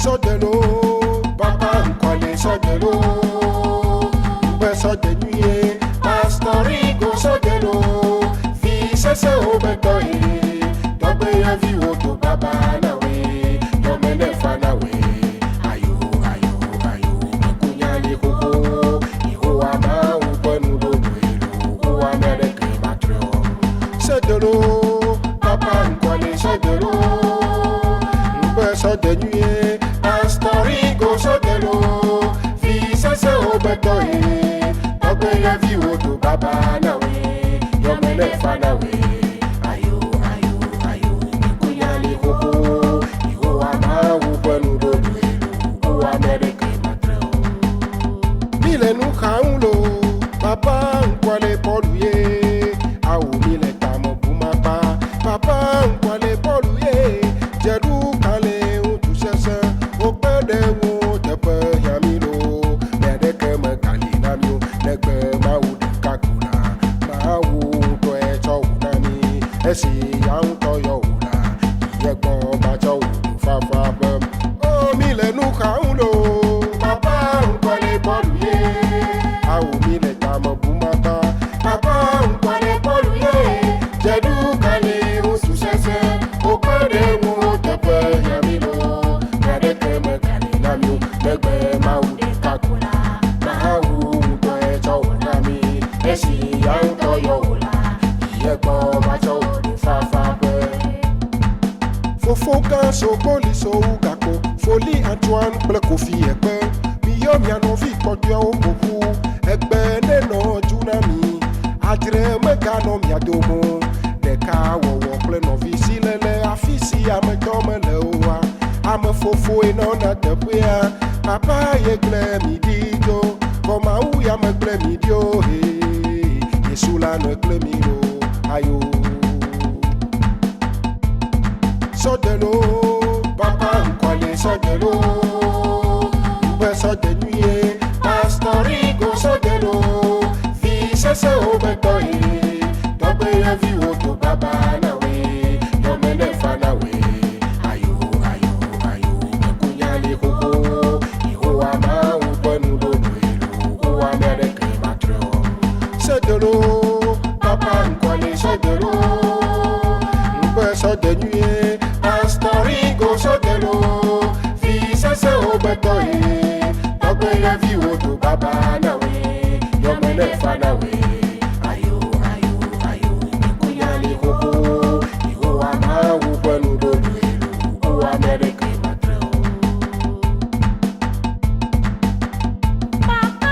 Sodelo, papa m'kwale sodelo, mbe sodenuye, pastorigo sodelo, fils se obetoye, tobe ya vi oto baba nawe, yomene fanawe, ayo ayo ayo, kunyali koko, iho ama ubenu donuelo, o America matrio. Sodelo, papa m'kwale sodelo, mbe sodenuye. Pastorigo sodelo, fils se obetoye, tobe ya vi oto baba nawe, yomene fanawe, ayo ayo ayo, kunyali koko, iho ama ubenu donuelo, o America matreo. Mile nu kaulo, papa m'kwale poluye, au mile tamo bumapa, papa m'kwale poluye, jeru kale utu sese. De wo tepe yamilo, bede keme kalina mio, negbe mawu de kakula, mawu to e chowunani, esi yang to yowula, yegbo ma chowulu fafa bem. Oh mile nu kaulo, papa unkwale poluye, au mile tamo bumata, papa unkwale poluye, jedu kale usu sese, opede wo tepe yamilo. Legbe maude kakula, mahu to e chowunami, esi yang to yola, yegbo ma chowulu fafa be. Fofo kan so poli so ugako, Foli Antoine ble Kofi ekpe, miyo miano vi kodyo okoku, ekpe neno junami, adre megano miadomo, deka wowo ple novi silele afisi ametome lewa. Ame fofo enona tepea, papa yegle midido, koma u ya megle midio he, Yesula no egle miro, ayo. Sodelo, papa m'kwale sodelo, mbe sodenuye, pastorigo sodelo, fils se obetoye, tobe ya vi oto baba nawe, yomene fanawe. Sodelo, papa m'kwale sodelo, mbe sodenuye, pastorigo sodelo, fils se obetoye, tobe ya vi oto baba nawe, yomene fanawe, ayo ayo ayo, kunyali koko, iho ama ubenu donuelo, o America matreo. Papa,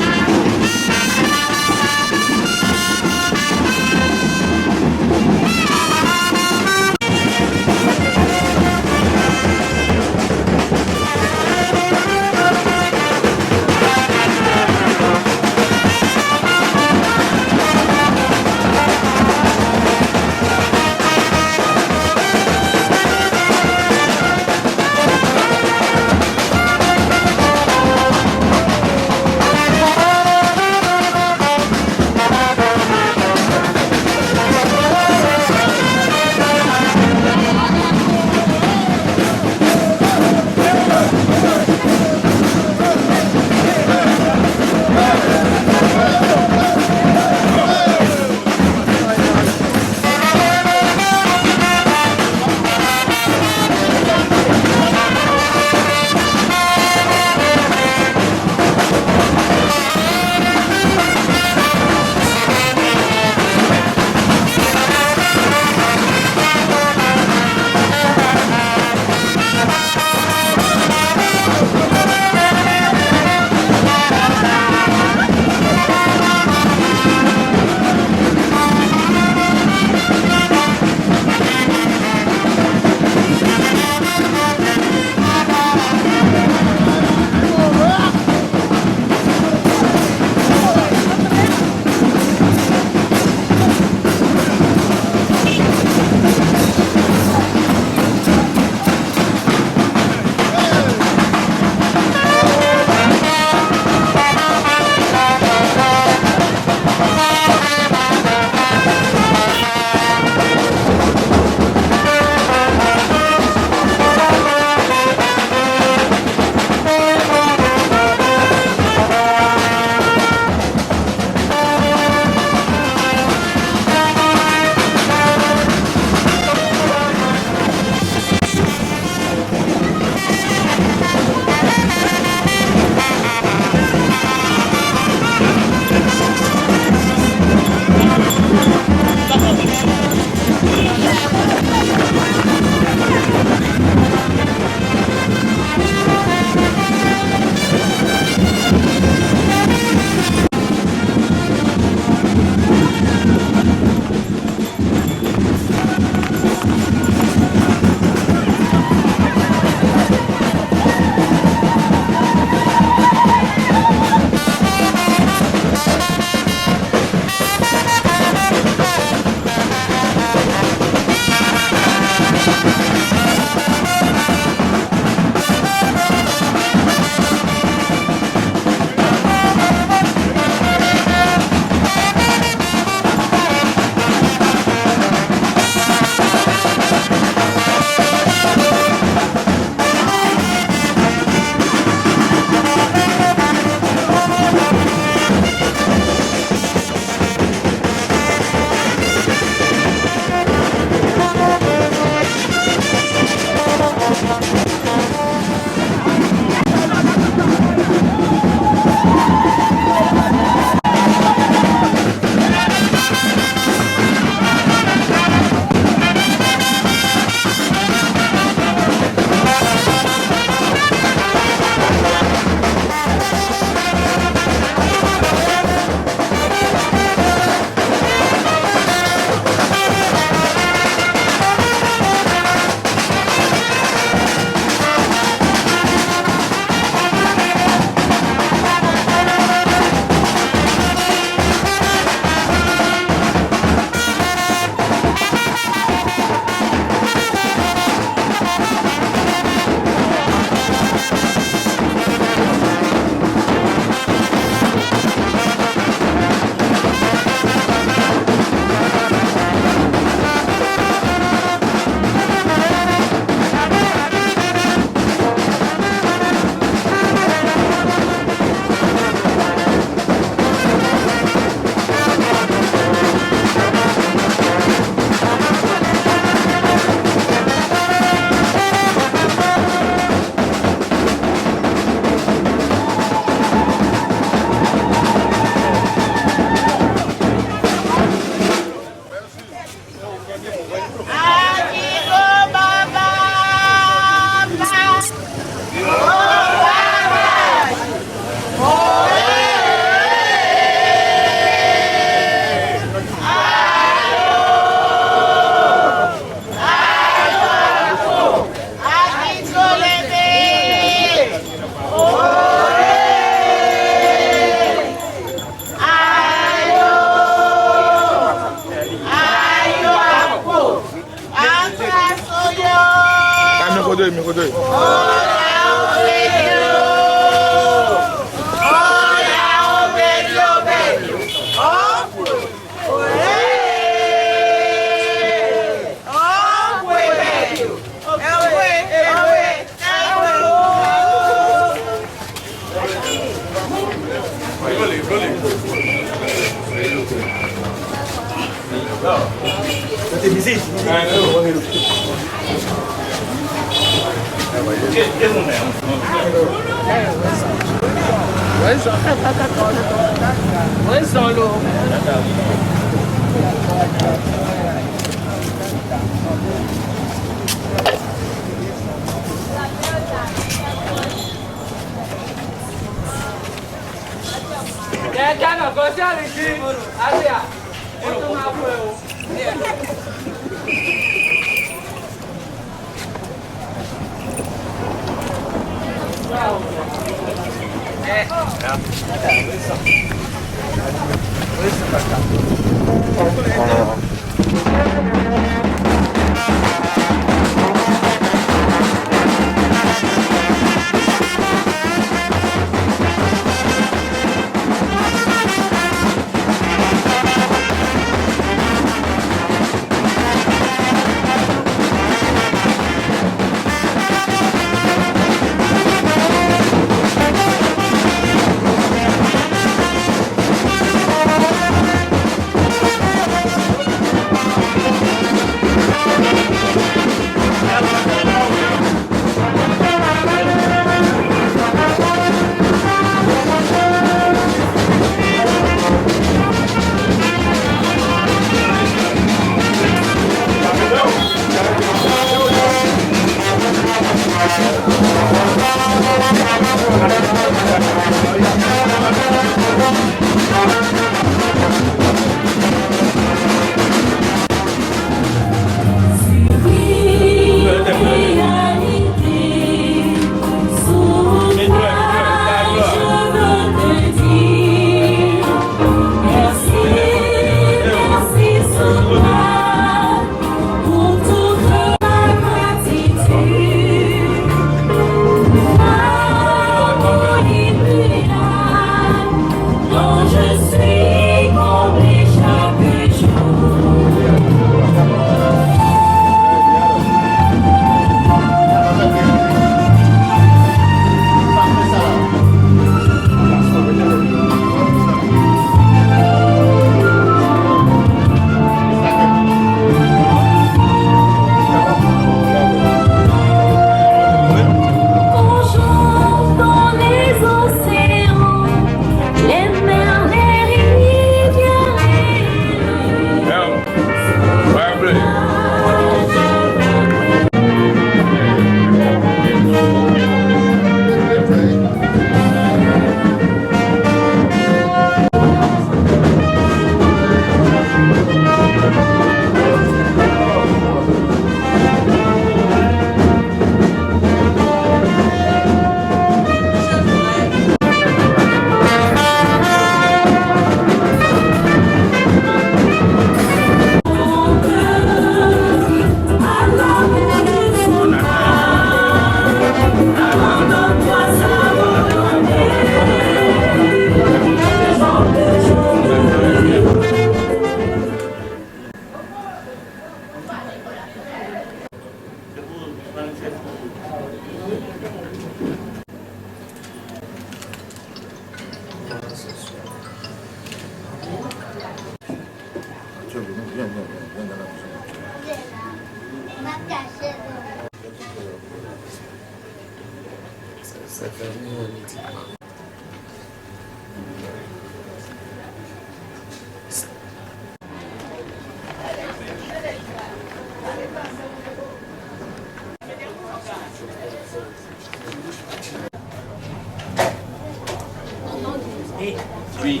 Oui.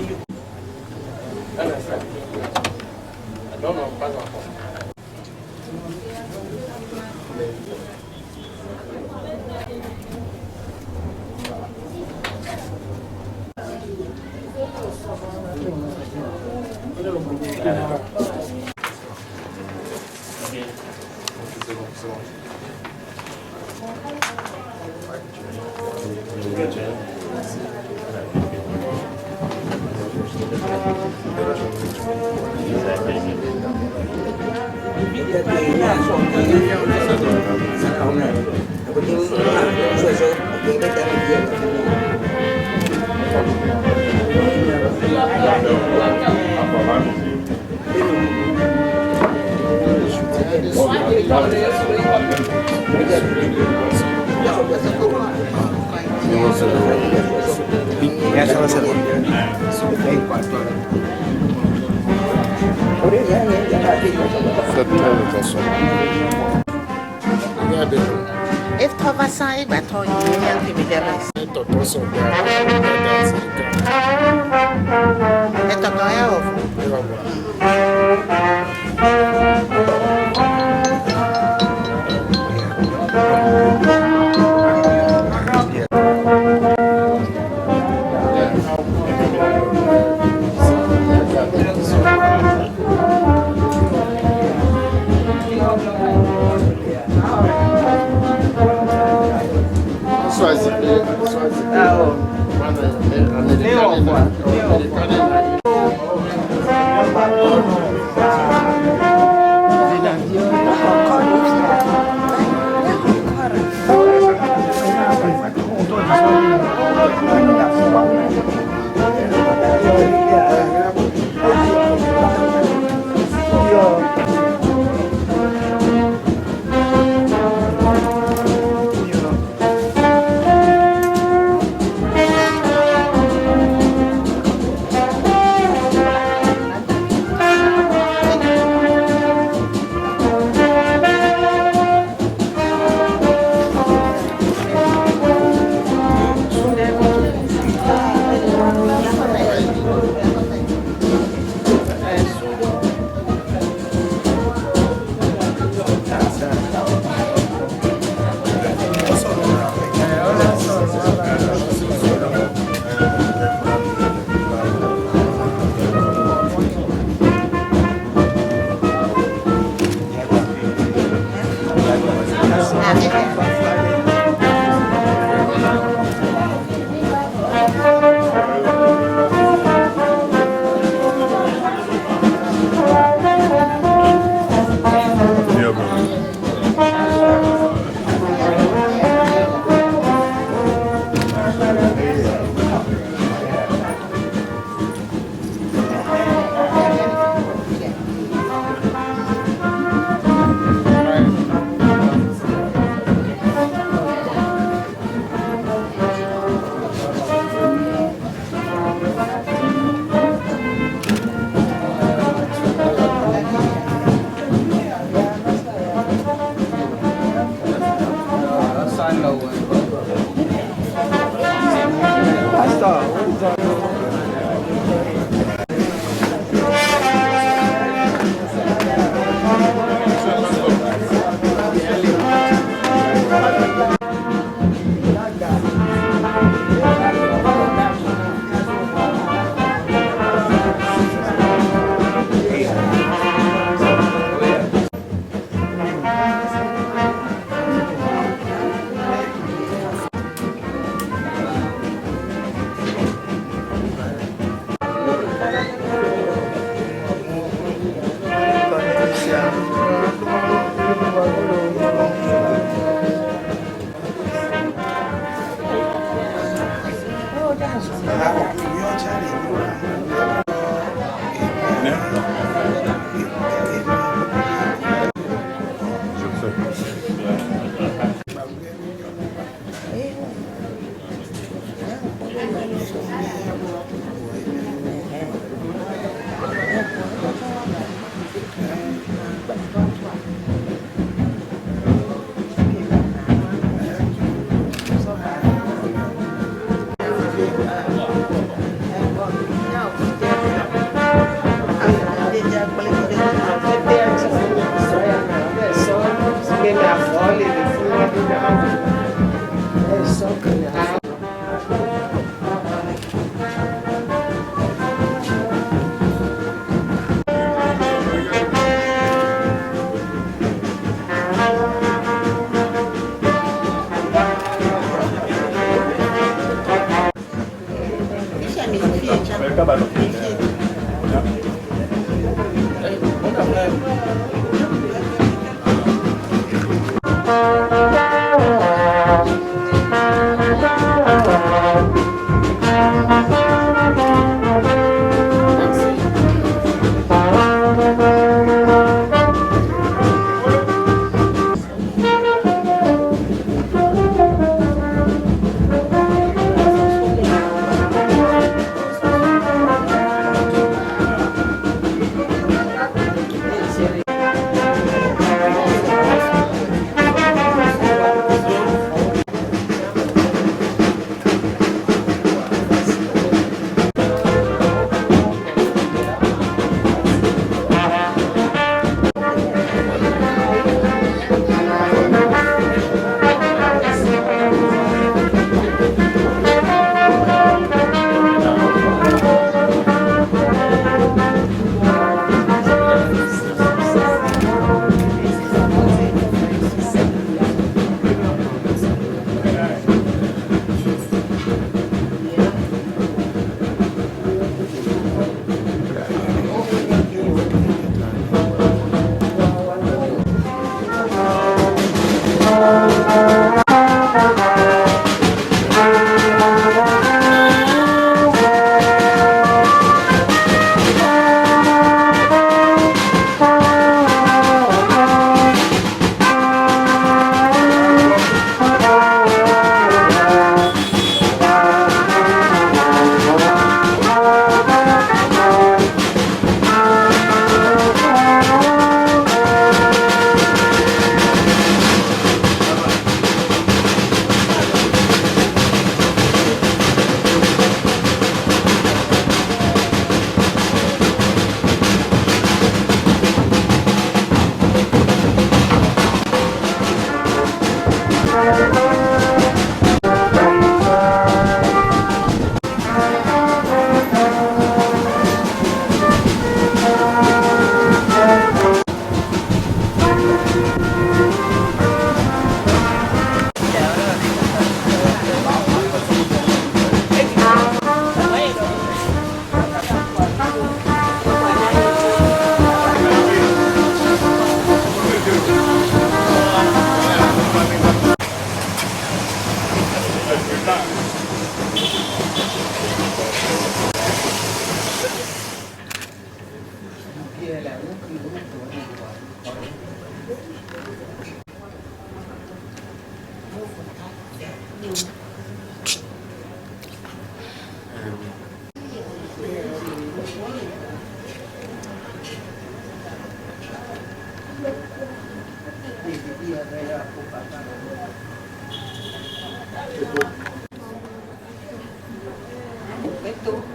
Non, non, pas encore. If cover side, but on young people, there is a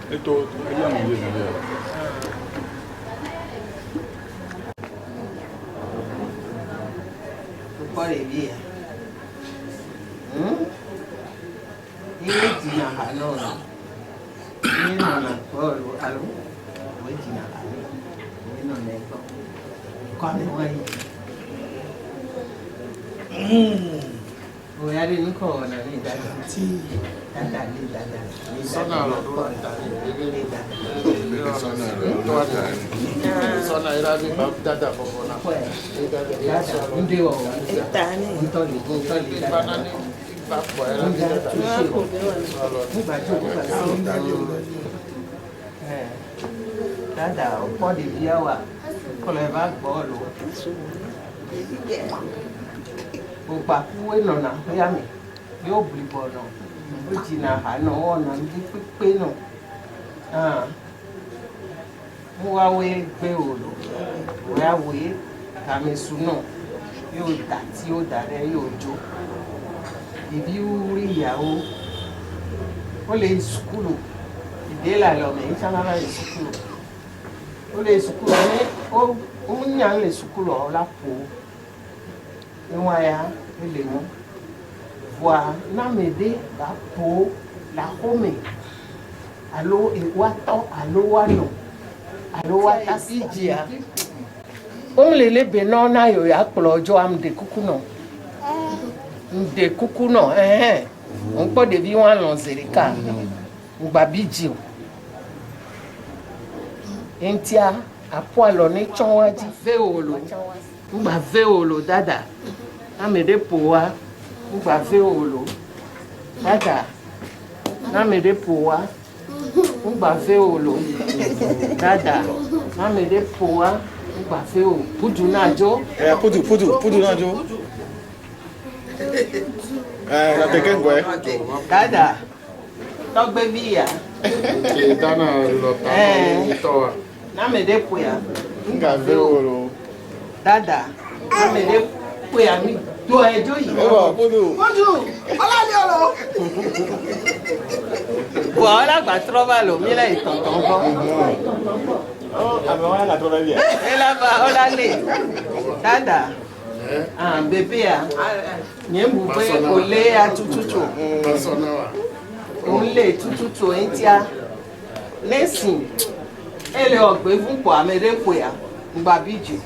Itu yang dia nanti. Có để gì à? Ini Cina hano na. Ini nona baru alu. Ini Cina hano. Ini nona itu. Con này quay. Ôi ai đi nó khổ này đi đã chi. Đã đi đã. Sana lo tu. Đi đã. Sana tu ada. Sana era di bab dada pokona. Khỏe. Đã không điều. Tani. Không to đi đã. Mana ni bab boy era di dada. Không phải chụp không phải xong. Đã có đi yêu à. Có lời bác bỏ luôn. Upa kuwe no na yami yo blibo no ujina ha no na ndi pepe no muwa we gbe olo wa we kamesu no yo da tí ó da re yo jo ibi uri ìyàwó ó lè sukulu ide la lo me chana la sukulu ó lè sukulu ni ó nya le sukulu o la po ya ele mo voa na mede ba po la home alo ewato alo wano alo wata sijia onlele beno na yo ya plojo am de kukuno nde kukuno on po de bi wan lon zerika ngba biji o entia apo alo ni chonwaji veolo ngba veolo dada amede poa ngba veolo dada namede poa ngba veolo dada namede poa ngba veolo pudu najo Pudu najo. Na teke ngwe. dada togbe biya Ke dana lo ta to. namede poa Nga veolo. dada namede poa mi do ejo yi Pudu. Voilà, va trovar lo mira y tonton. Oh, ame la to la bien. Ela va hola le. Dada. Ah, bébé a. Nyembu pe ole a tututu. Persona wa. Ole tututu entia. Lesin. Ele ogbe fun po amede po ya. Ngba biji.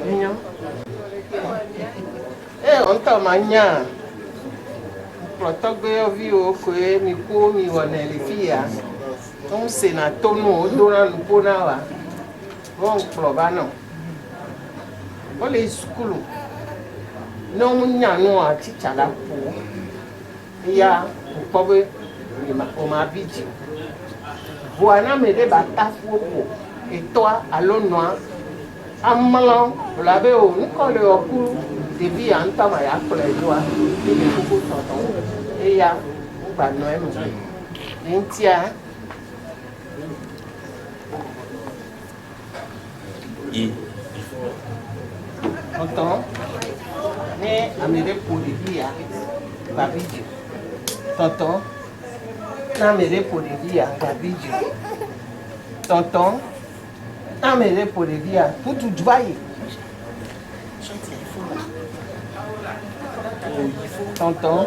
Eyan. On ta manya. Protogbe ovi o koe mi ko mi wona le fia. On senato no dona no bona wa. Bon probano. Ole skulu. No munya no a chicha la po. Ya pobe mi ma o ma biji. Voana me de batafu po. Et toi allo noa. Amalo la be o nko le okuru. Debi anta ma ya kole joa. Ni kuku tonton. Eya ngba no enu. Ntia tonton ne amere poli bia babiji tonton na amere poli bia babiji tonton na amere poli bia putu dvayi tonton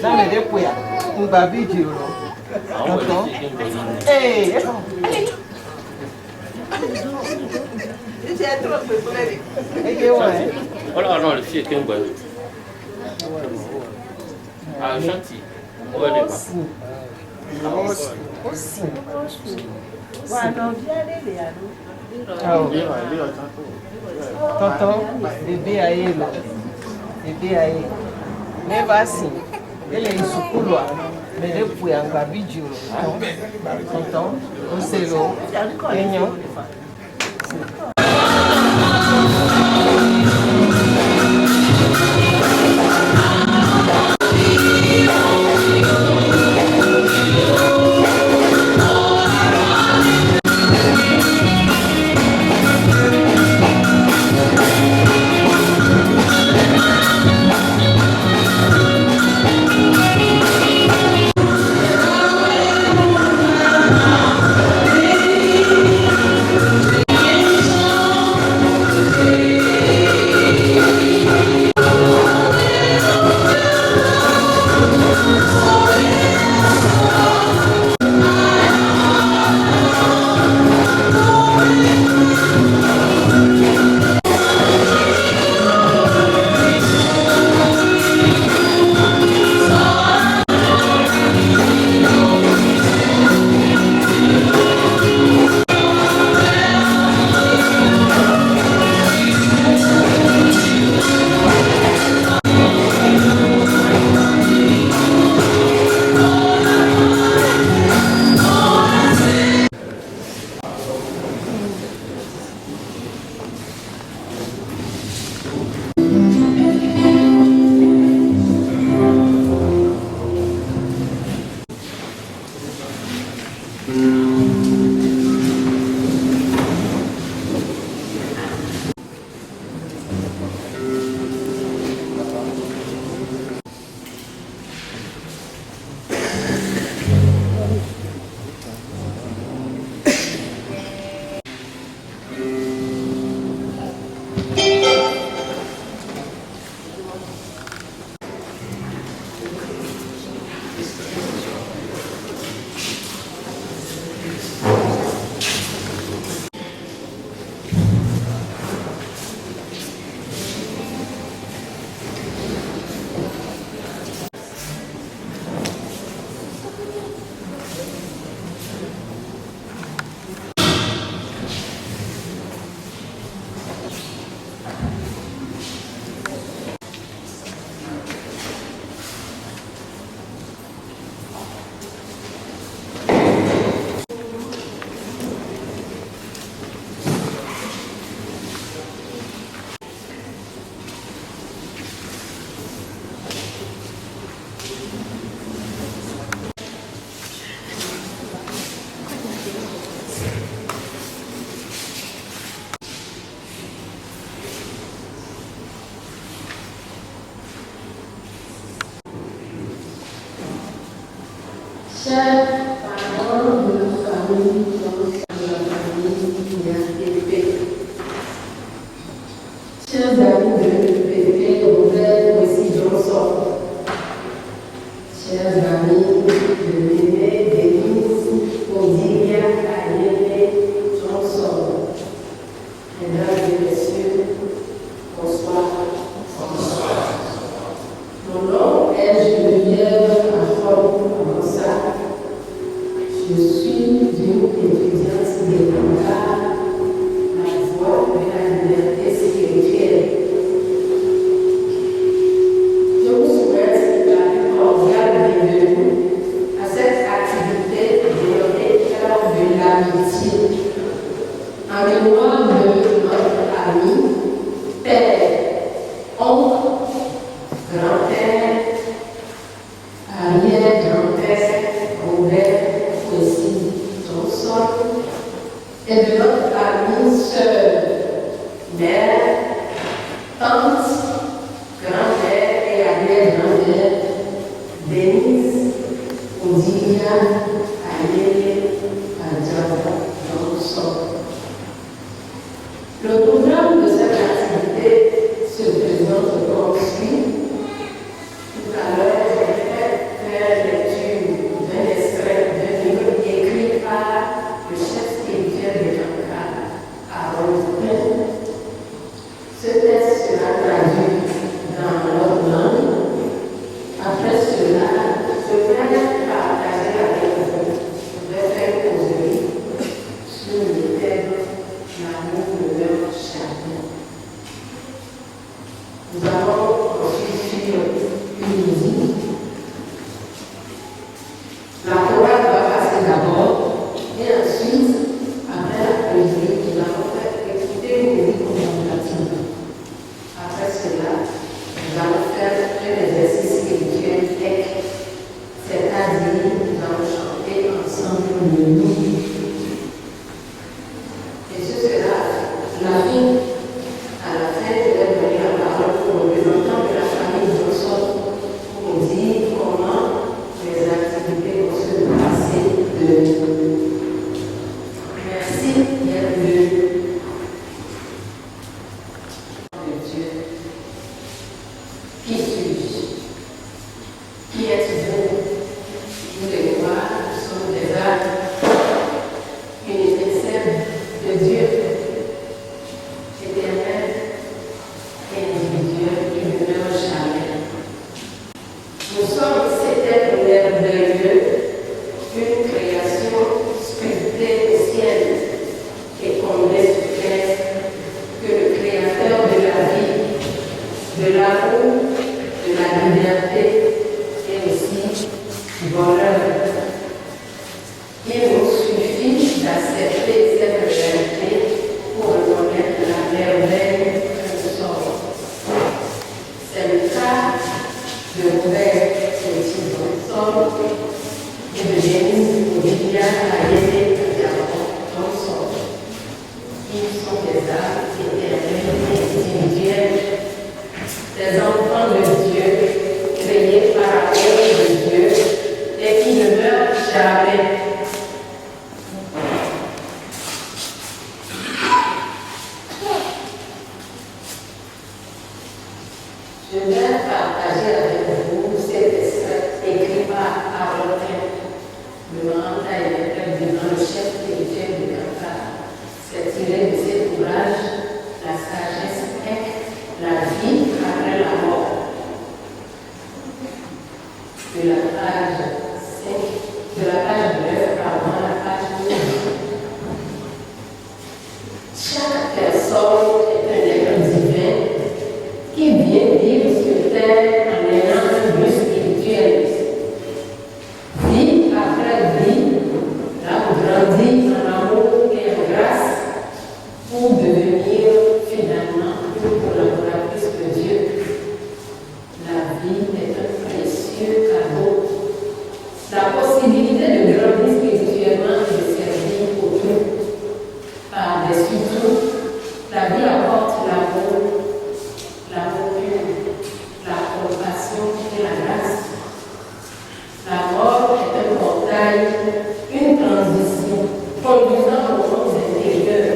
na amere poya babiji ro tonton Olha não, ele fica tem um banho. Ah, Chanti. Olha ali. Tonton, bebê aí, bebê aí. Leva assim. Ele é sukulu a. Mere puya ngba biji ro. Tonton, o selo. Enyo. Chers parents de la famille, de la famille Pépé. Chers amis de Pépé, Robert, aussi Johnson. Chers amis de Mémé, Denise, Odilia, Ayene, Johnson. Mesdames et messieurs, bonsoir. Bonsoir. Mon nom est Geneviève Afro-Amossa. Je suis une étudiante des Banga, la voie de la liberté spirituelle. Je vous souhaite la plus cordiale bienvenue à cette activité dénommée Cœur de l'amitié, en mémoire de notre ami, père, oncle, grand-père, arrière-grand-père, Robert Johnson, et de notre amie, sœur, mère, tante, grand-père et arrière-grand-père, Denise, Odilia, Ayene, Johnson. Le programme de cette activité se présente comme suit. Tout à l'heure, j'ai fait lecture d'un extrait d'un livre écrit par le chef spirituel de Cancale, Aaron Pin. Ce texte sera traduit dans notre langue. Après cela, je vais partager avec vous. Je vais faire une causerie sur le thème l'amour de leur chacun. Nous allons ensuite suivre une musique. La chorale va passer d'abord et ensuite, après la musique, nous allons faire écouter une musique contemplative. Après cela, nous allons faire un exercice spirituel tech, c'est-à-dire nous allons chanter ensemble le nous. Et ce sera la fin. À la fin, je vais donner la parole au représentant de la famille Johnson pour nous dire comment les activités vont se passer demain. Merci, bienvenue. De Dieu. Qui suis-je? Qui êtes-vous? Vous les voir, nous sommes des âmes, une étincelle de Dieu, éternel et individuel qui ne meurt jamais. Nous sommes cet être merveilleux, une création sculptée au ciel et comblée sur terre, que le Créateur de la vie, de l'amour, de la liberté et aussi du bonheur. Il nous suffit d'accepter cette réalité pour reconnaître la merveille que nous sommes. C'est le cas de Robert Johnson et de Denise Odilia Ayene Johnson. Ils sont des âmes éternelles et individuelles, des enfants de Dieu, créés par l'amour de Dieu et qui ne meurent jamais. l'intitulé de cet ouvrage, La sagesse est la vie après la mort. De la page 5, de la page 9, pardon, à la page 9. Chaque personne est un être divin qui vient vivre sur terre en ayant un but spirituel. Vie après vie, là on grandit en amour et en grâce pour devenir finalement une collaboratrice de Dieu. La vie est un précieux cadeau. La possibilité de grandir spirituellement et de servir autrui par des surtout, la vie apporte l'amour pur, la compassion et la grâce. La mort est un portail, une transition conduisant au monde intérieur.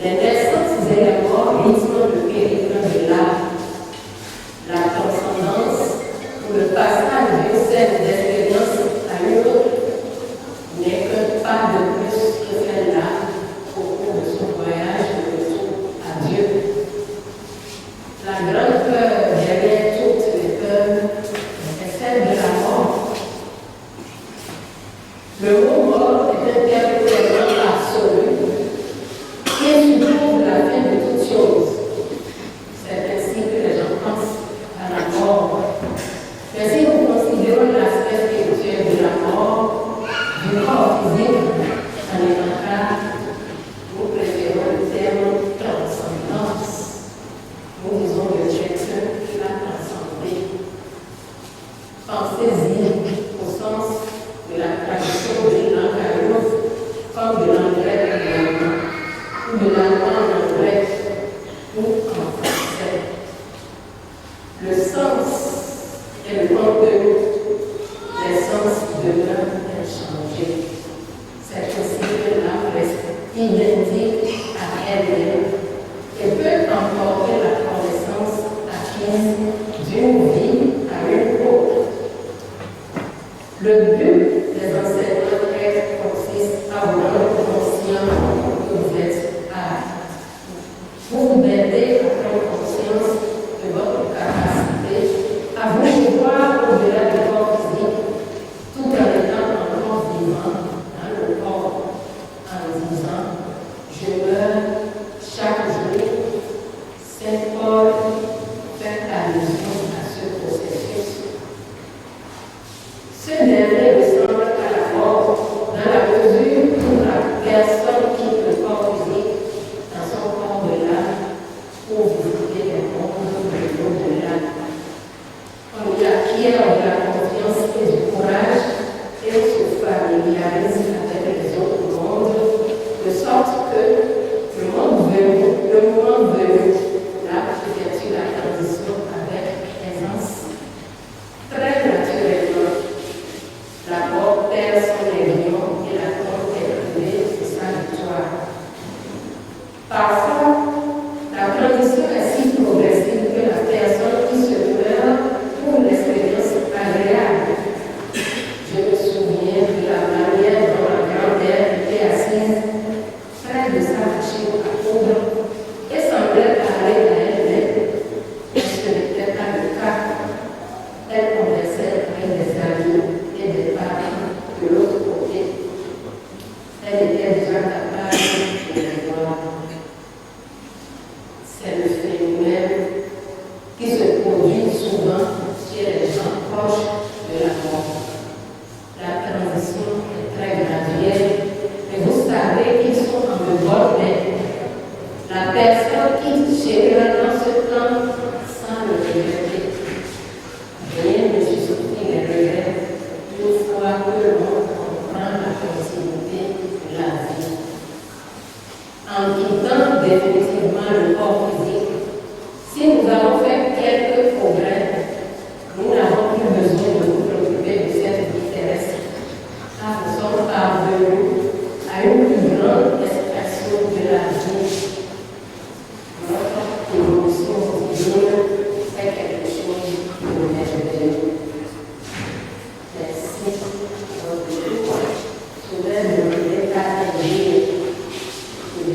Les naissances et les morts rythment le périple de l'âme. La transcendance ou le passage d'une scène d'expérience à une autre n'est qu'un pas de plus que fait l'âme au cours de son voyage de retour à Dieu. La grande peur derrière toutes les peurs est celle de la mort. Le mot mort est un terme tellement absolu qui suppose la fin de toute chose. C'est ainsi que les gens pensent à la mort. Mais si nous considérons l'aspect spirituel de la mort, du corps physique, en étant cas, nous préférons le terme transcendance. Nous disons que quelqu'un qui l'a transcendé. Pensez-y au sens de la tradition de l'anglais, comme de l'anglais ou de l'allemand en anglais ou en français. Le sens est le contenu, les sens demeurent inchangés. C'est ainsi que l'âme reste identique à elle-même et peut emporter la connaissance acquise d'une vie à une autre. Le but des enseignements consiste à vous rendre conscient que vous êtes apte. Vous aider à prendre conscience de votre capacité à vous voir au-delà du corps physique, tout en étant encore vivant dans le corps, en disant « Je meurs chaque jour ». Saint Paul fait allusion à ce processus. Ce dernier ressemble à la mort dans la mesure où la personne quitte le corps physique dans son corps de l'âme pour visiter les mondes de l'au-delà. On y acquiert de la confiance et du courage et on se familiarise avec les autres mondes, de sorte que le moment venu, là, effectue la transition avec aisance. Très naturellement, la mort perd son aiguillon et la tombe est privée de sa victoire. Parfois, la transition est si progressive que la personne qui se meurt pour l'expérience agréable. Je me souviens de la manière dont la grand-mère était assise près de sa machine à coudre et semblait parler à elle-même, mais ce n'était pas le cas. Elle conversait avec des amis et des parents de l'autre côté. Elle était déjà capable de les voir. C'est le phénomène qui se produit souvent chez les gens proches de la mort. La transition est très graduelle, mais vous savez qu'ils sont en dehors d'elle. La personne quitte généralement ce temps sans le regretter. Rien ne justifie les regrets une fois que l'on comprend la continuité de la vie. En quittant définitivement le corps physique, si nous avons fait quelques progrès, nous n'avons plus besoin de nous préoccuper de cette vie terrestre, car nous sommes parvenus à une plus grande expression de la vie. Notre évolution divine est quelque chose de merveilleux. Merci pour votre écoute. Je vais demander à Élie de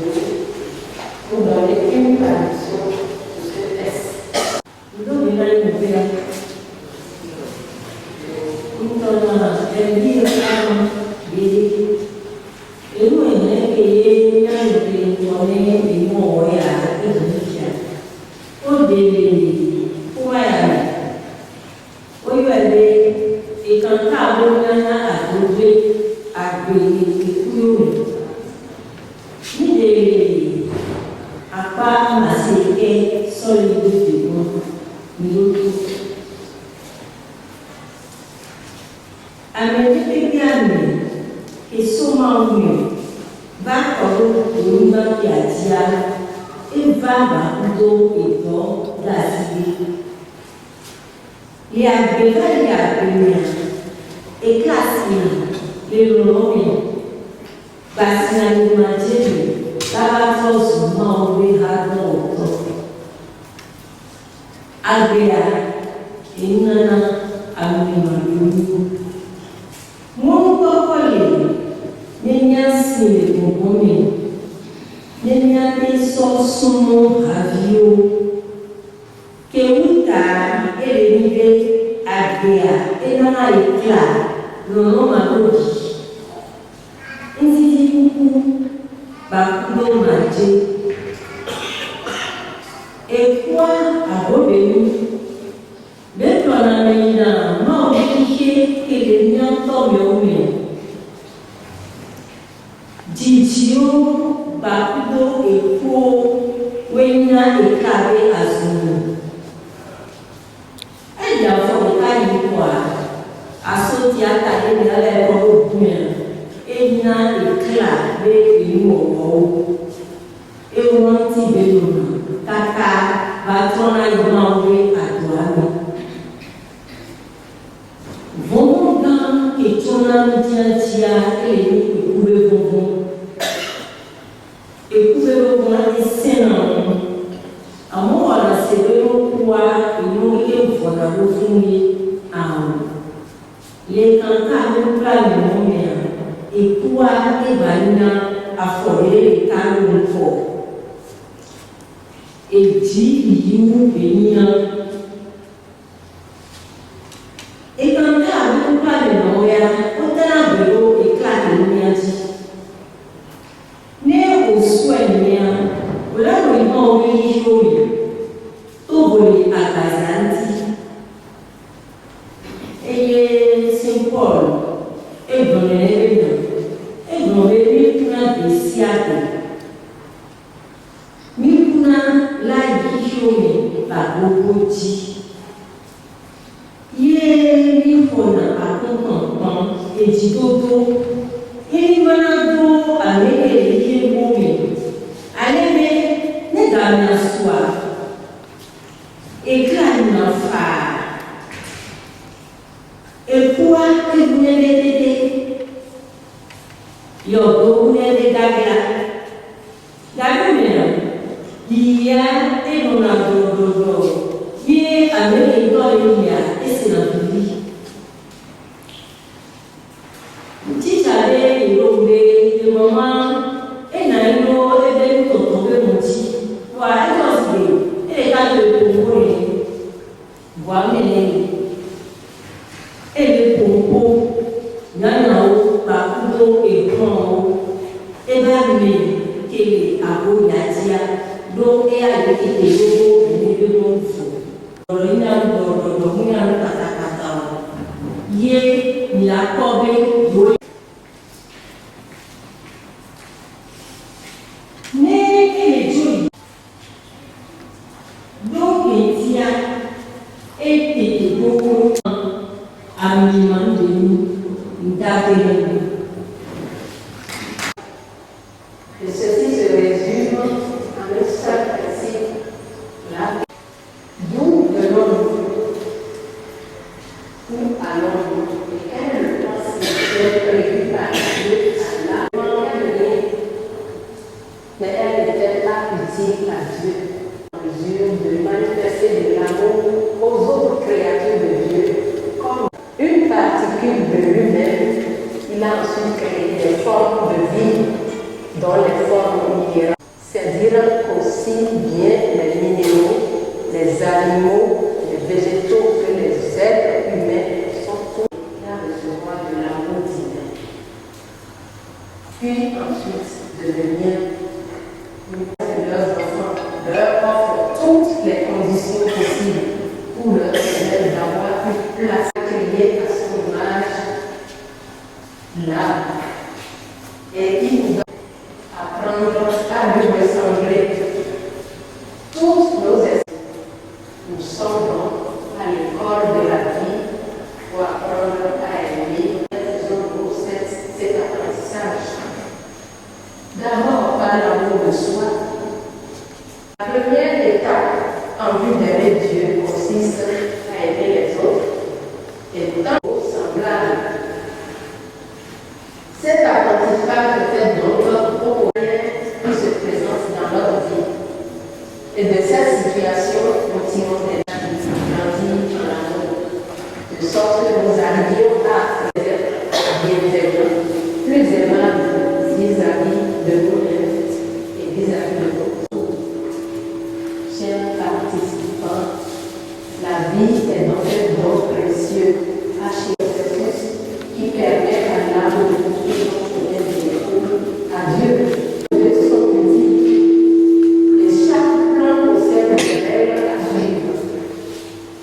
leurs enfants leur offrent toutes les conditions possibles pour leur permettre d'avoir une place accueillie à son âge là. Et il nous donne apprendre à lui ressembler. Tous nos esprits, nous sommes donc à l'école de la vie pour apprendre à aimer. Faisons pour cet apprentissage. D'abord par l'amour de soi. La première étape en vue d'aimer Dieu consiste à aimer les autres et tant semblables. Cet apprentissage peut être donc au moyen qui se présente dans notre vie. Et de cette situation, nous tirons des grandir en amour, de sorte que nous arrivions à être bienveillants, plus aimables vis-à-vis de nous-mêmes et vis-à-vis de nos autres. Chers participants, la vie est donc un don précieux à chaque processus qui permet à l'âme de trouver son chemin de retour à Dieu. De son petit. Et chaque plan possède des règles à suivre.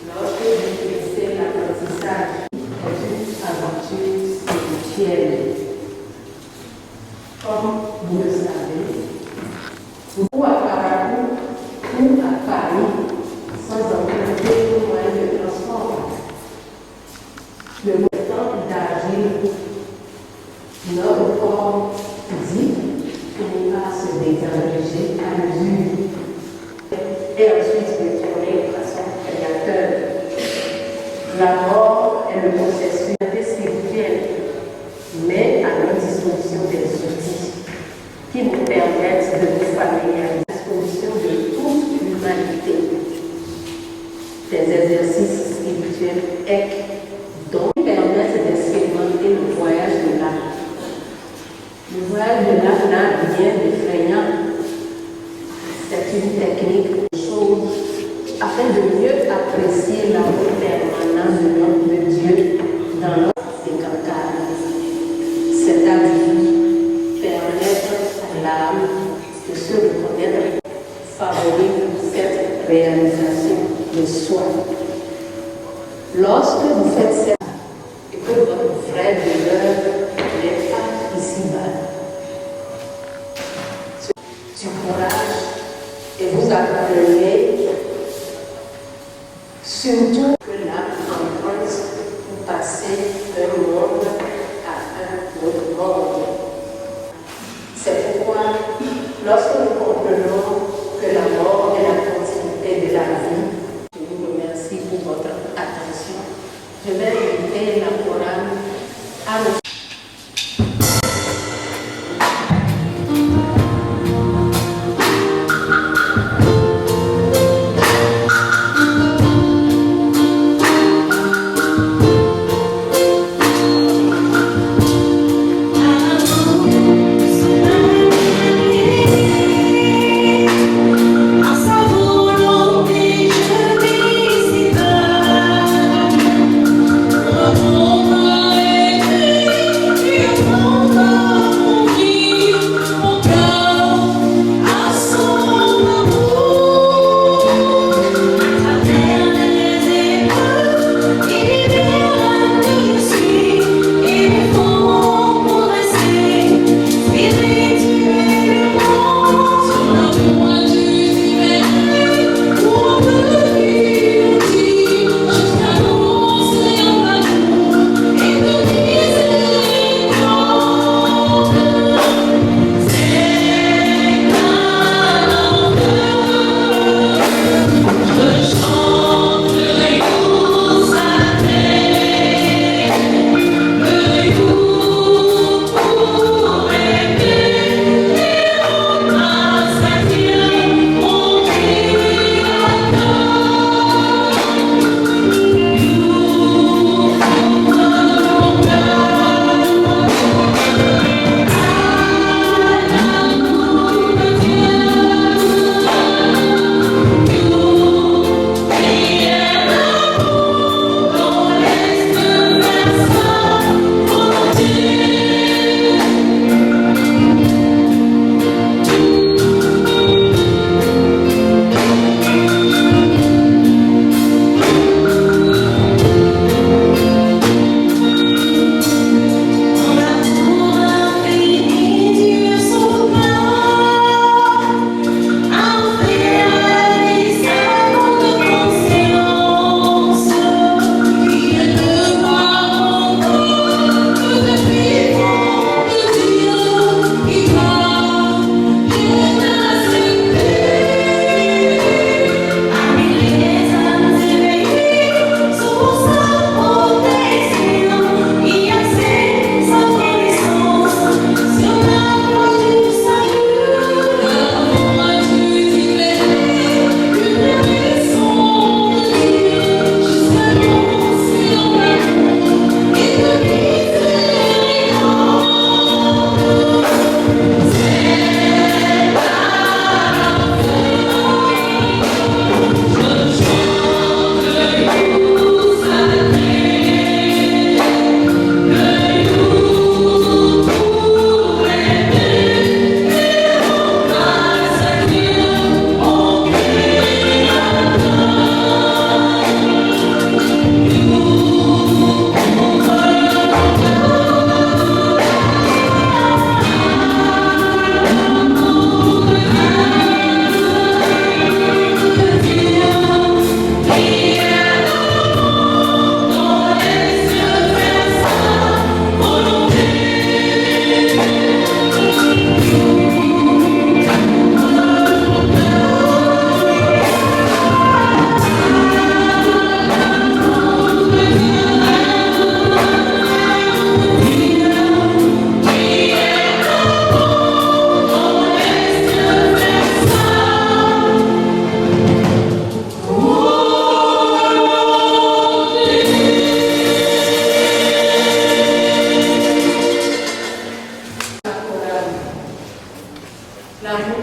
Lorsque vous finissez l'apprentissage, c'est une aventure spirituelle. Comme vous le savez, ou à Caracou ou à Paris, sans emprunter le moyen de transport. Le moment d'agir, notre corps physique finit par se désengager à mesure et ensuite retourner de façon créateur. La mort est le processus spirituel, mais à notre disposition des outils qui nous permettent de nous familiariser à la disposition de toute l'humanité. Des exercices spirituels dont permettent d'expérimenter le voyage de l'âme. Le voyage de l'âme n'a rien d'effrayant. C'est une technique de choses afin de mieux apprécier l'amour permanent de notre Dieu dans notre décantage. C'est-à-dire permettre à l'âme de se reconnaître, favorise cette réalisation de soi. Lorsque vous faites ça et que votre frère demeure n'est pas ici-bas, du courage et vous apprenez surtout que l'âme emprunte pour passer d'un monde à un autre monde. C'est pourquoi, lorsque nous comprenons que la mort est la continuité de la vie, je vous remercie pour votre attention. Je vais inviter la chorale à nous. Amour,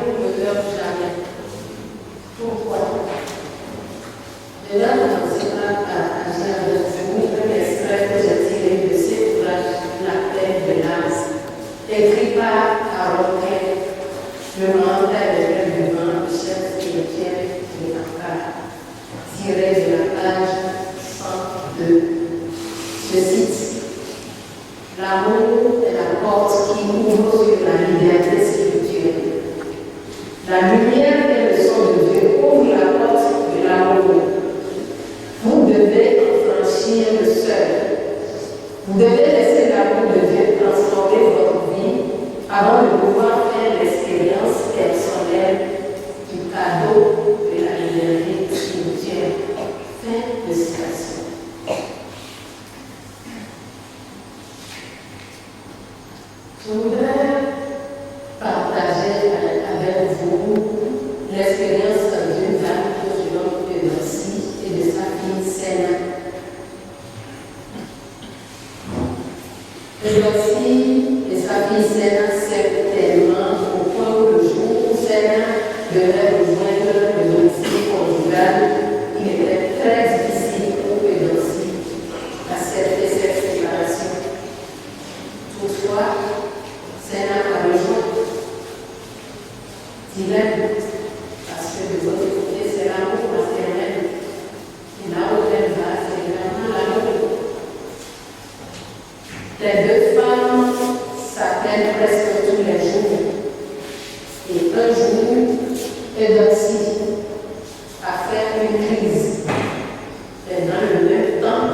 l'amour ne meurt jamais. Pourquoi? Je vais commencer à agir avec vous un extrait que j'ai tiré de cet ouvrage, La paix de l'âme, écrit par Harold Kay, le mental de l'humain, le chef chrétien de l'Ankara, tiré de la page 102. Je cite: l'amour est la porte qui ouvre sur la liberté spirituelle. La lumière et le son de Dieu ouvrent la porte de l'amour. Vous devez franchir le seuil. Vous devez laisser l'amour de Dieu transformer votre vie avant de pouvoir faire l'expérience personnelle du cadeau de la liberté spirituelle. Fin de citation. Je voudrais partager avec vous l'expérience d'une dame que je nomme Eudoxie et de sa fille Sénat. Eudoxie et sa fille Sénat s'aiment tellement au point où le jour où Sénat devait rejoindre le domicile conjugal, il était très difficile pour Eudoxie d'accepter cette séparation. Toutefois, Sénat a rejoint. Dilemme, parce que de l'autre côté, c'est l'amour maternel. Et là où elle va, c'est vraiment l'amour. Les deux femmes s'appellent presque tous les jours. Et un jour, Eudoxie a fait une crise. Et dans le même temps,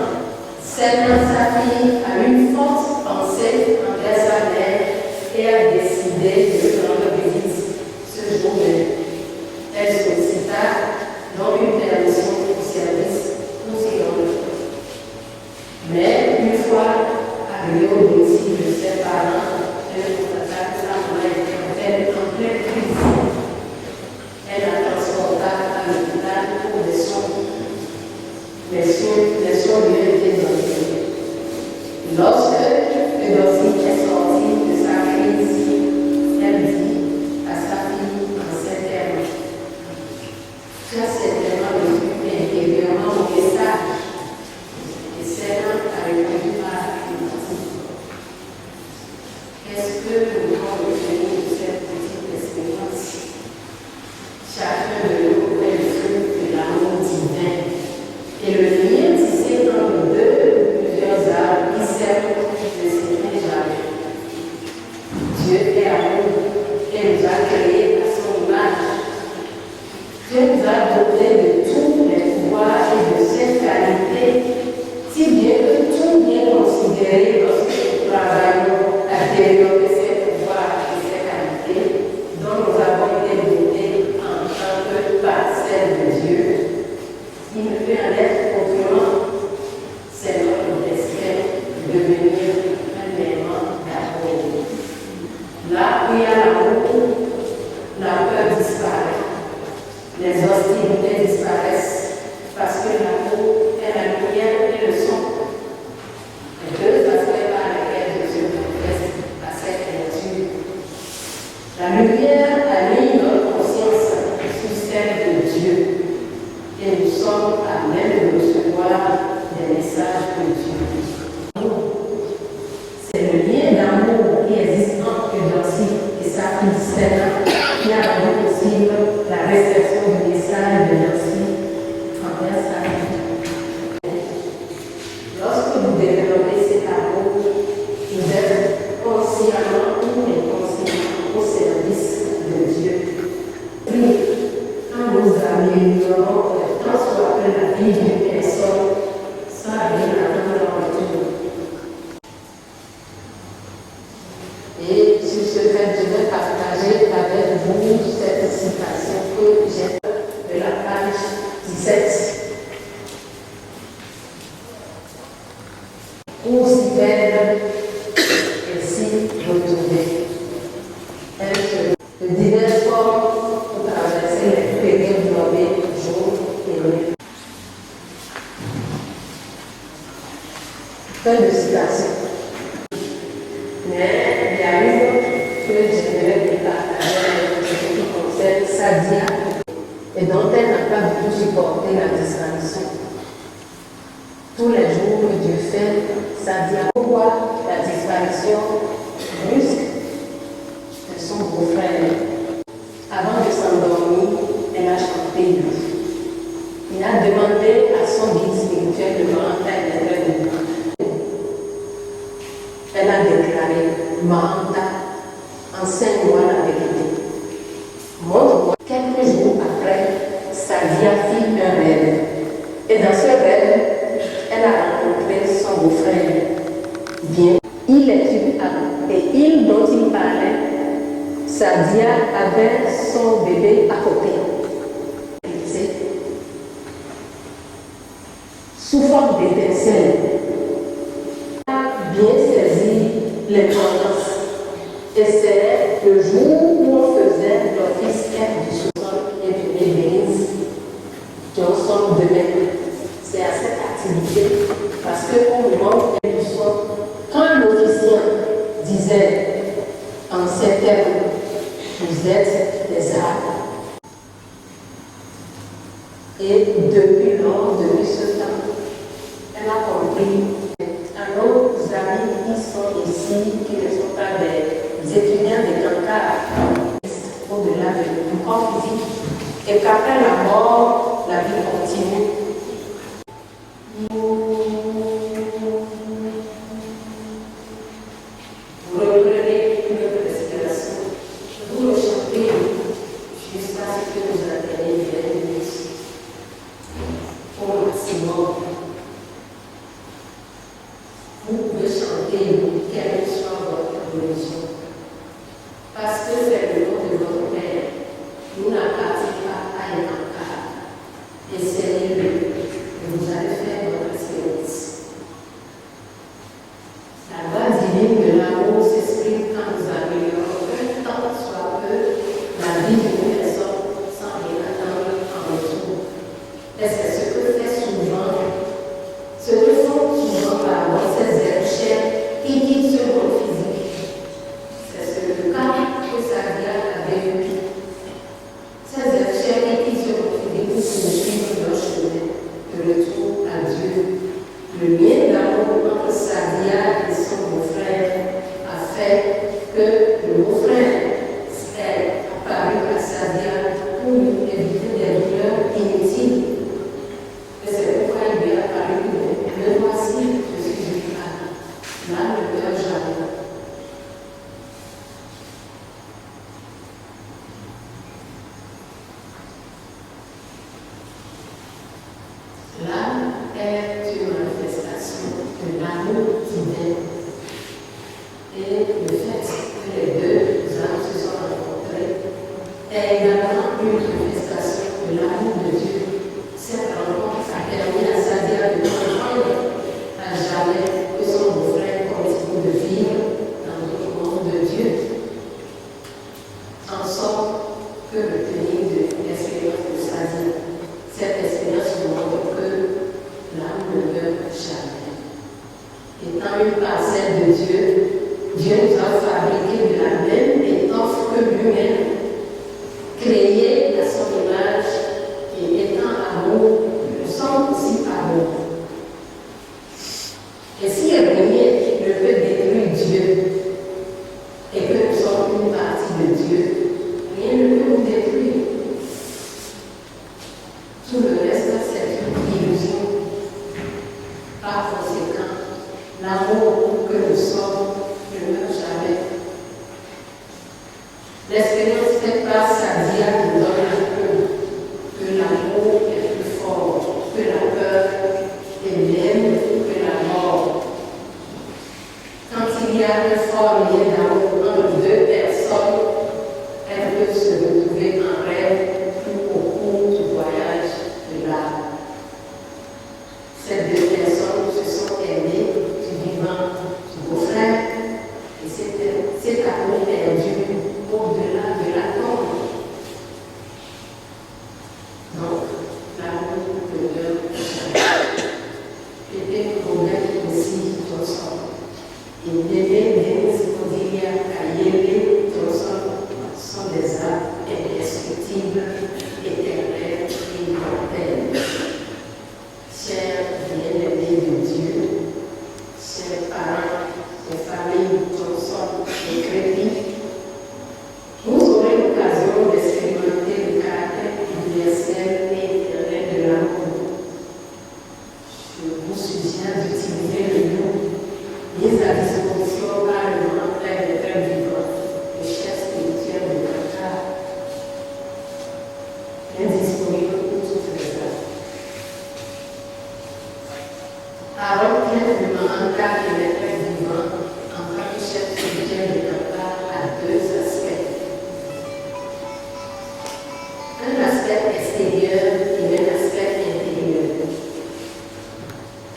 Sénat, sa fille, a une forte pensée envers sa mère et a décidé de rendre visite ce jour même. Elle sollicita donc une permission au service pour s'y rendre. Mais une fois arrivée au domicile de ses parents, elle constata que sa mère était en pleine crise. Elle la transporta à l'hôpital pour des soins. Les soins lui étaient donnés. Lorsque Eudoxie est sortie de sa crise, elle dit à sa fille en ces termes: tu as certainement reçu intérieurement mon message. Et Sénat a répondu par affirmatif. Qu'est-ce que nous pouvons retenir de cette petite expérience? Chacun de nous est le fruit de l'amour divin. Et le lien tissé entre deux ou plusieurs arbres qui servent ne s'éteint jamais. Dieu est amour et nous a créés à son image. Dieu nous a dotés de tous les pouvoirs et de cette qualité, si bien que tout bien considéré lorsque nous travaillons à développer ces pouvoirs et ces qualités dont nous avons été dotés en tant que parcelle de Dieu. Il ne peut en être autrement. C'est notre destin de devenir un aimant d'amour. Là où il y a l'amour, la peur disparaît. Les hostilités disparaissent parce que l'amour est la lumière et le son. Les deux aspects par lesquels Dieu se manifeste à cette créature. La lumière aligne notre conscience sur celle de Dieu. Et nous sommes à même de recevoir des messages de Dieu. C'est le lien d'amour qui existe entre Eudoxie et sa fille Sénat qui a rendu possible la réception du message de Eudoxie envers sa fille. Sadia et dont elle n'a pas du tout supporté la disparition. Tous les jours que Dieu fait, Sadia voit la disparition brusque de son beau-frère. Avant de s'endormir, elle a chanté. Il a demandé à son guide spirituel de Maranta d'être de lui. Elle a déclaré: Maranta, enseigne-moi la vérité. Montre-moi. Quelques jours après, Sadia fit un rêve. Et dans ce rêve, elle a rencontré son beau-frère. Bien, il est et il dont il parlait, Sadia avait son bébé à côté. Sous forme d'étincelle, bien saisi les tendances. Et c'est le jour où on faisait l'office F du sous-sol et de l'église Johnson de Même. C'est à cette activité parce qu'au moment du soir, quand l'officiant disait en ces termes: vous êtes des arbres. Et depuis lors, depuis ce temps, elle a compris. Alors, nos amis qui sont ici, qui ne sont pas des étudiants de Kanka, au-delà du corps physique, et qu'après la mort, la vie continue. Vous reprenez une respiration, vous le chantez jusqu'à ce que vous atteignez les limites au maximum. Vous pouvez chanter quelle soit votre religion. Parce que c'est le nom de votre Père. Nous n'appartenons pas à un encart. Essayez-le et vous allez faire votre expérience. La loi divine de l'amour s'exprime quand nous améliorons un tant soit peu la vie d'une personne sans rien attendre en retour. Et c'est ce que fait souvent, ce que font souvent ces êtres chers qui quittent ce monde physique. C'est ce cas que Sadia avait vécu. Ces êtres chers qui quittent ce monde physique pour suivre leur chemin de retour à Dieu. Le lien d'amour entre Sadia et son beau-frère a fait que le beau-frère est apparu à Sadia pour lui éviter des douleurs inutiles. Et c'est pourquoi il lui a apparu le voici, je suis là. Là, ne pleure jamais. L'âme est une manifestation de l'amour divin. Et le fait que les deux âmes se soient rencontrées est également une manifestation de l'amour de Dieu. Cette rencontre a permis à Sadia de comprendre à jamais que son beau-frère continue de vivre dans le monde de Dieu. En sorte que retenir de l'expérience de Sadia. Cette expérience montre que l'âme ne meurt jamais. Étant une parcelle de Dieu, Dieu nous a fabriqué de la même étoffe que lui-même, créé à son image et étant amour, nous sommes aussi amour. Et si rien ne peut détruire Dieu et que nous sommes une partie de Dieu, rien ne peut nous détruire. Tout le reste, c'est une illusion. Par conséquent, l'amour que nous sommes ne meurt jamais. L'expérience faite par Sadia nous donne incorruptible, éternel et immortel. Chers bien-aimés de Dieu, chers parents, chers familles, consorts et crédits, vous aurez l'occasion d'expérimenter le caractère universel et éternel de l'amour. Je vous suggère d'utiliser le nom mis à disposition par le grand frère de Père vivant, le chef spirituel de Qatar, est disponible pour toutes les heures. Aaron pleinement encadre les Pères vivants en tant que chef spirituel de Qatar à deux aspects. Un aspect extérieur et un aspect intérieur.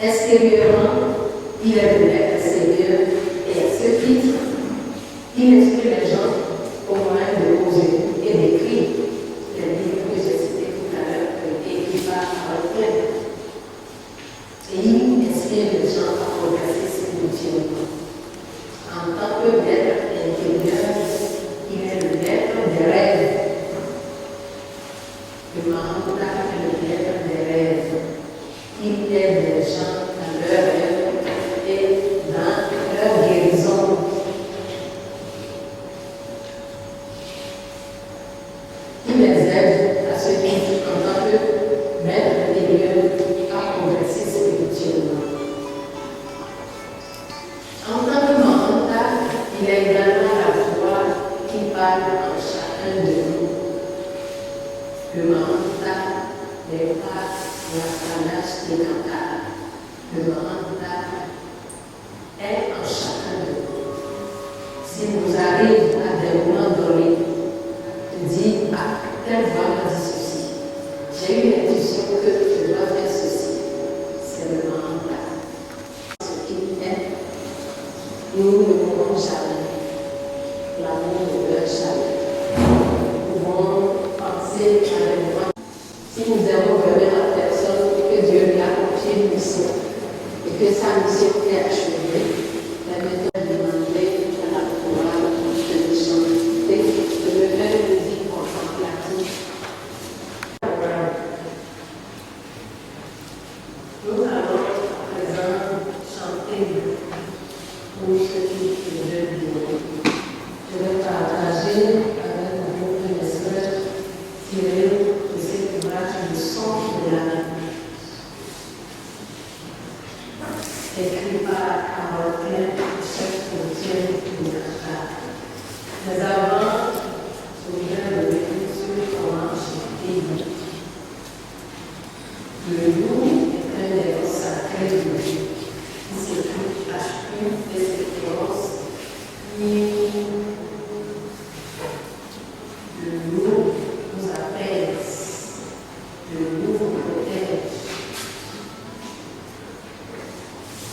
Extérieurement, il est le maître Seigneur et à ce titre, il instruit les gens au moyen de causer et d'écrire les livres que j'ai cités tout à l'heure, écrits par Aaron. Et il inspire les gens à progresser spirituellement. En tant que maître intérieur, il est le maître des rêves. Le Mahamouda est le maître des rêves. Il aide les gens dans leurs rêves et dans leur guérison. Il les aide à se vivre en tant que maître intérieur à progresser spirituellement. En tant que Mahamouda, il est également la voix qui parle en chacun de nous. Le Mahamouda n'est pas l'apanage des Qatar. Le Mahamouda est en chacun de nous. Si vous arrivez à des moments donnés, de dire, ah, telle voix m'a dit ceci, j'ai eu l'intuition que je dois faire ceci, c'est le Mahamouda. Ce qu'il est, nous ne pouvons jamais. L'amour ne meurt jamais. Nous pouvons penser à une voix. Si nous aimons vraiment la personne que Dieu lui a confié une mission et que sa mission est achevée, la méthode demandée à la chorale de chanter, de me faire une musique contemplative. Nous allons à présent chanter pour ceux qui veulent dire. Je vais partager avec vous un message tiré de cet ouvrage du son de la Bible, écrit par Aaron Claire, chef spirituel de Qatar. Mais avant, je voudrais me réfléchir comment chanter le loup est un des sacrés de Dieu. Il s'écrit H1 et le loup nous apaise, le loup nous protège.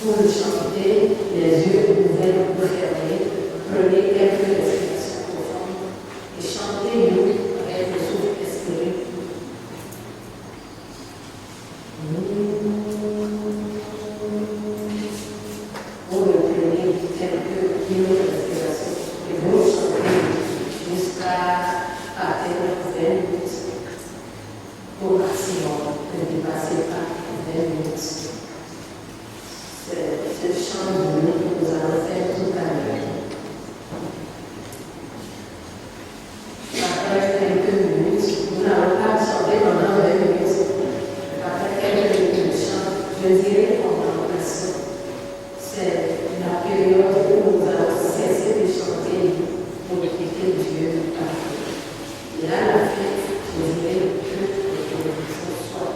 Pour le chanter, les yeux ouverts ou fermés, prenez quelques respirations profondes et chantez-nous avec le souffle expiré. Vous reprenez quelques respirations et vous chantez jusqu'à atteindre 20 minutes. Au maximum, ne dépassez pas 20 minutes. C'est ce chant de nous que nous allons faire tout à l'heure. Après quelques minutes, nous n'allons pas chanter pendant 20 minutes. Après quelques minutes de chant, je dirais contemplation. C'est la période où nous allons cesser de chanter pour écouter Dieu parler. Et à la fin, je dirais que ce soit.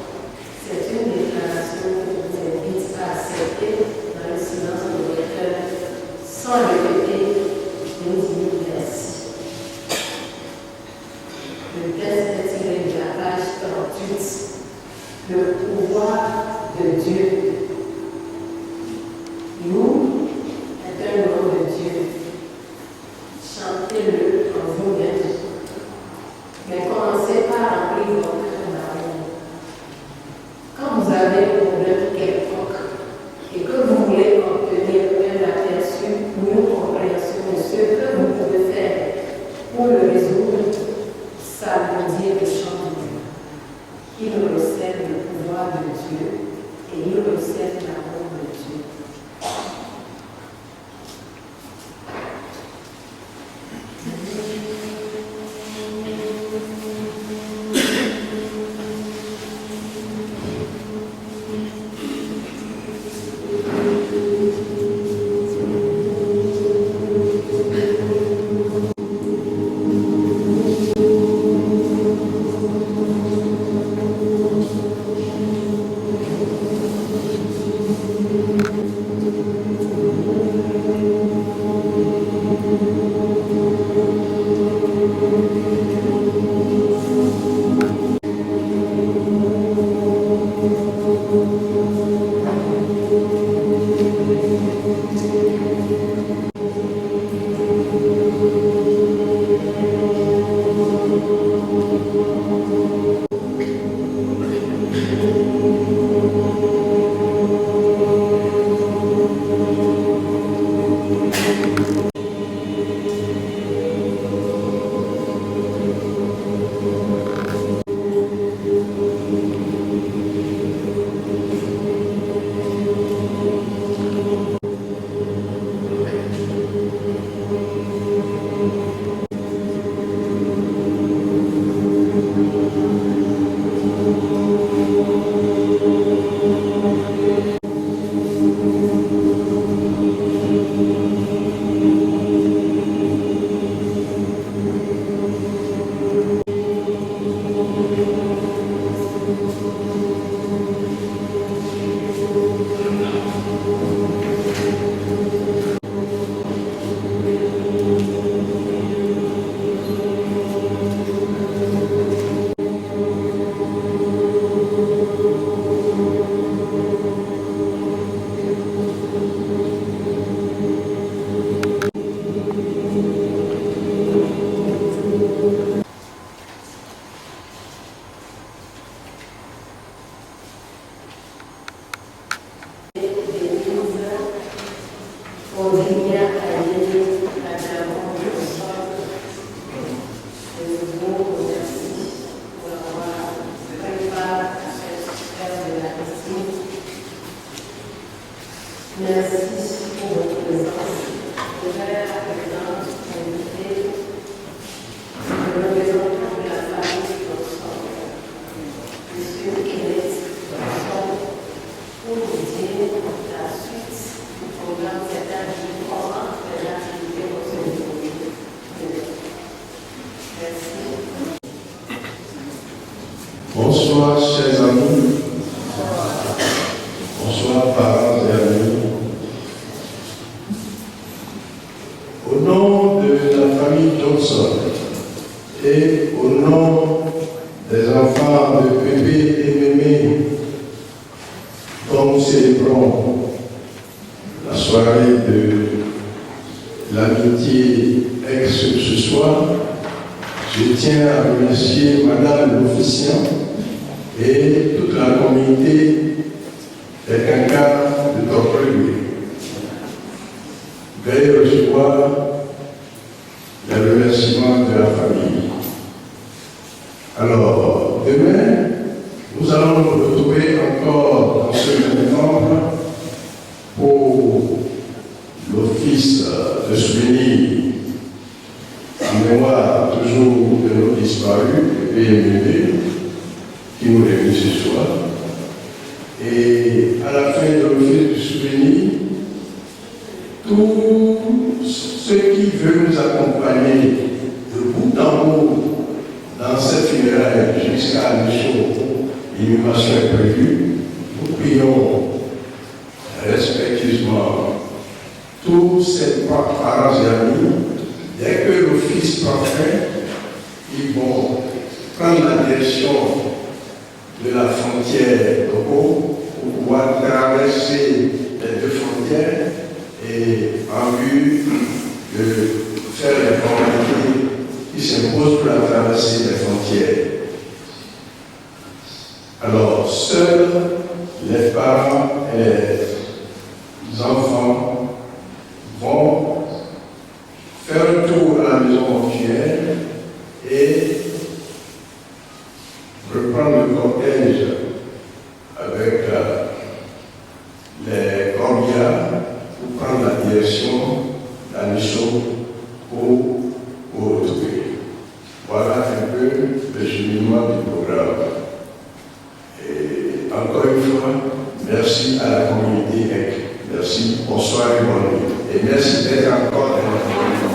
C'est une déclaration que je vous invite à accepter dans le silence de votre cœur, sans répéter, je vous dis merci. Le texte est tiré de la page 38. Le pouvoir de Dieu. Nous est un nom de Dieu. Chantez-le en vous-même. Mais commencez par remplir votre cœur d'amour. Quand vous avez un problème quelconque et que vous voulez obtenir un aperçu ou une compréhension de ce que vous pouvez faire pour le résoudre, ça vous dit choisir le changement. Il recèle le pouvoir de Dieu et il recèle l'amour de Dieu. Bonsoir, chers amis. Bonsoir, parents et amis. Au nom de la famille Johnson et au nom des enfants de Pépé et Mémé, dont nous célébrons la soirée de l'amitié ce soir, je tiens à remercier Madame l'officiant et toute la communauté des cancans de Torpelue. Veuillez recevoir les remerciements de la famille. Alors, demain, nous allons nous retrouver encore dans ce même temple pour l'office de souvenir en mémoire toujours de nos disparus, le PMV, qui nous réunit ce soir. Et à la fin de l'office du souvenir, tous ceux qui veulent nous accompagner de bout en bout dans cette funéraille jusqu'à la mission où l'inhumation est prévue, nous prions respectueusement tous ces parents et amis. Dès que l'office prend fin, ils vont prendre la direction de la frontière Togo pour pouvoir traverser les deux frontières et en vue de faire les formalités qui s'imposent pour la traversée des frontières. Alors, seuls les parents et les enfants vont faire un tour à la maison mortuaire et reprendre le cortège avec les cordiales pour prendre la direction d'un mission pour retrouver. Voilà un peu le cheminement du programme. Et encore une fois, merci à la communauté EC. Merci, bonsoir et bonne nuit. Et merci d'être encore dans notre communauté.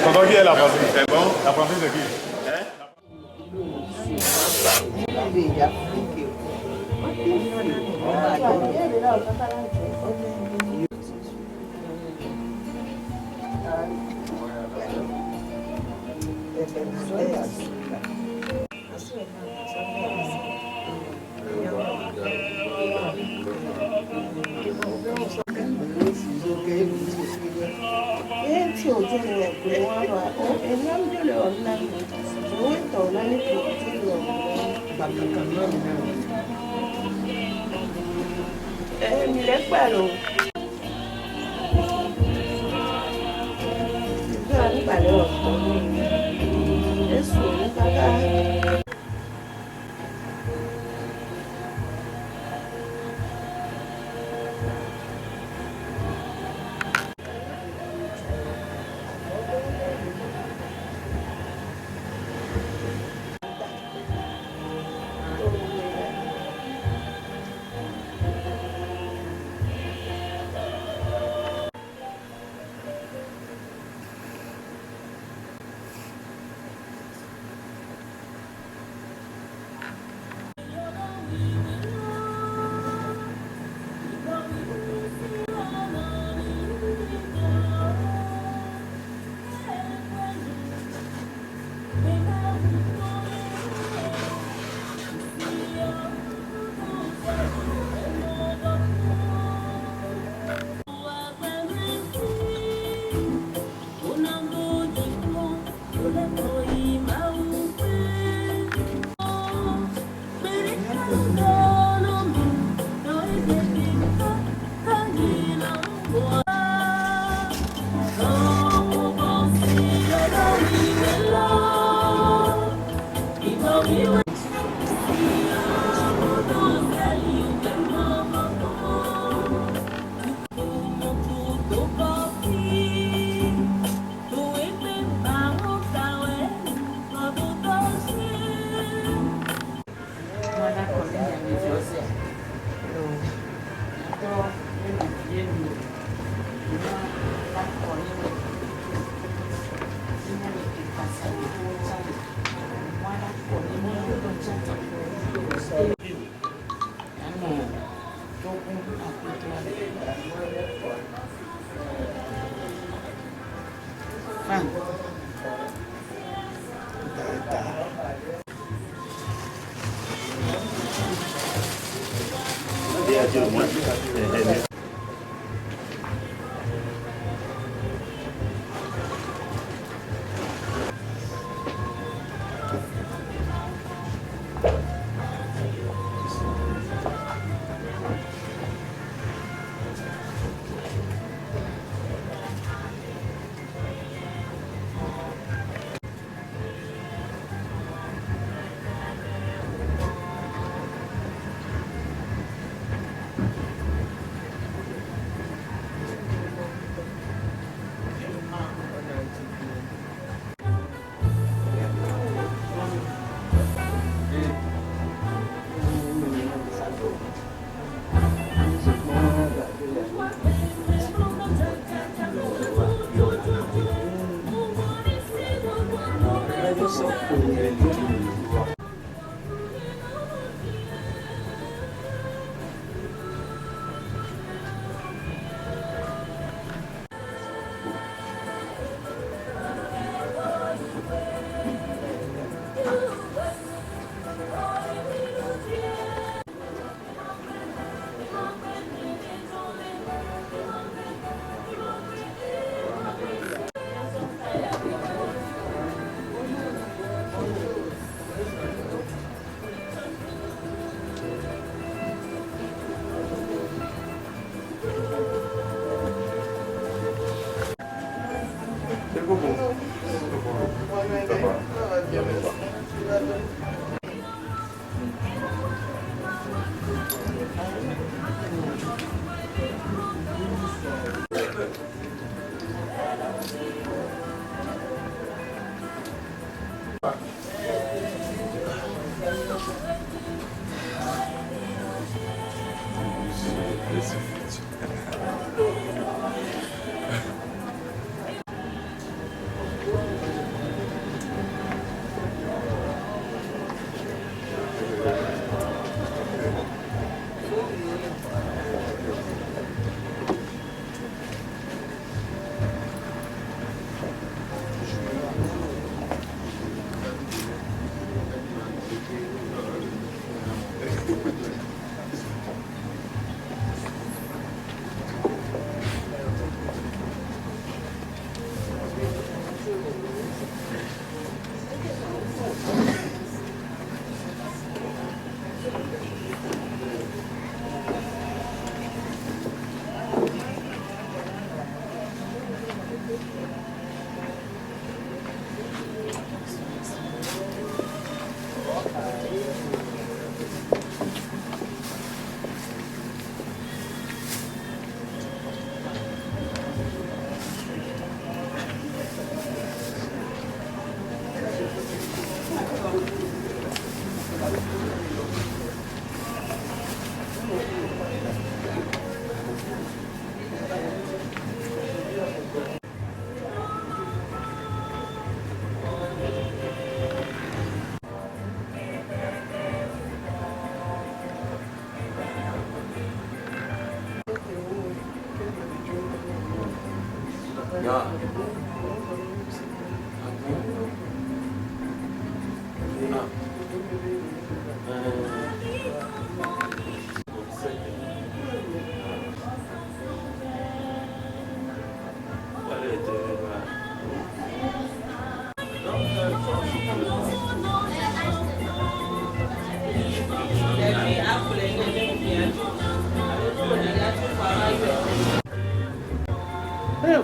Tonton, qui est la partie? C'est bon? La partie c'est qui? à au moins.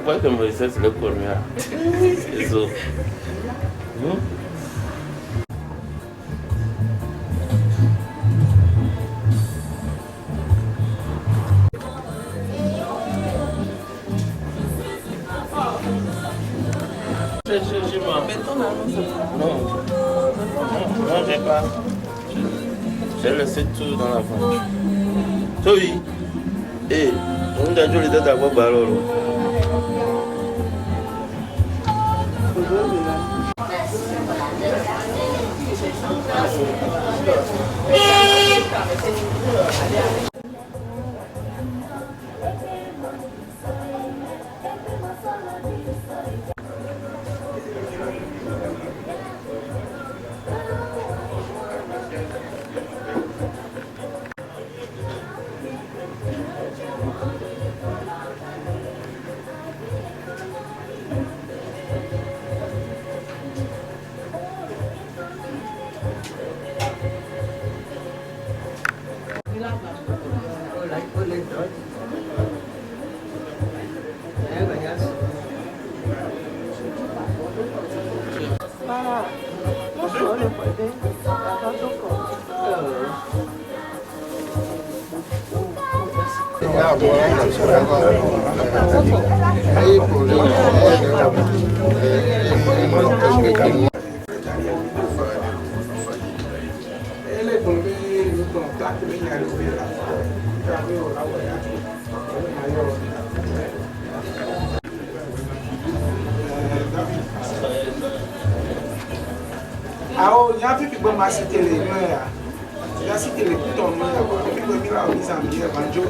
Poi che mi stai sulle corna. Eso. Non, j'ai pas. J'ai laissé tout dans la voiture. Oui. Eh, on a joué les deux d'abord ballon. Para. No solo puede. Para toco. Ah, il y a un peu de ma cité les mères. Il y a cité les boutons, il y a mis en bière, banjo.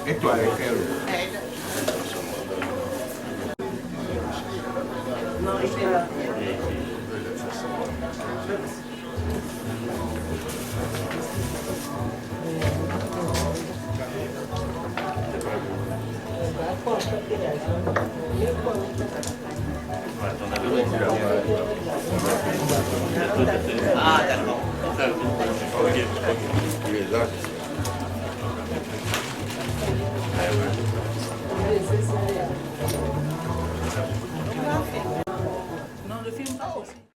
Esto es Ah, d'accord. Il est là. Non, le film pas aussi.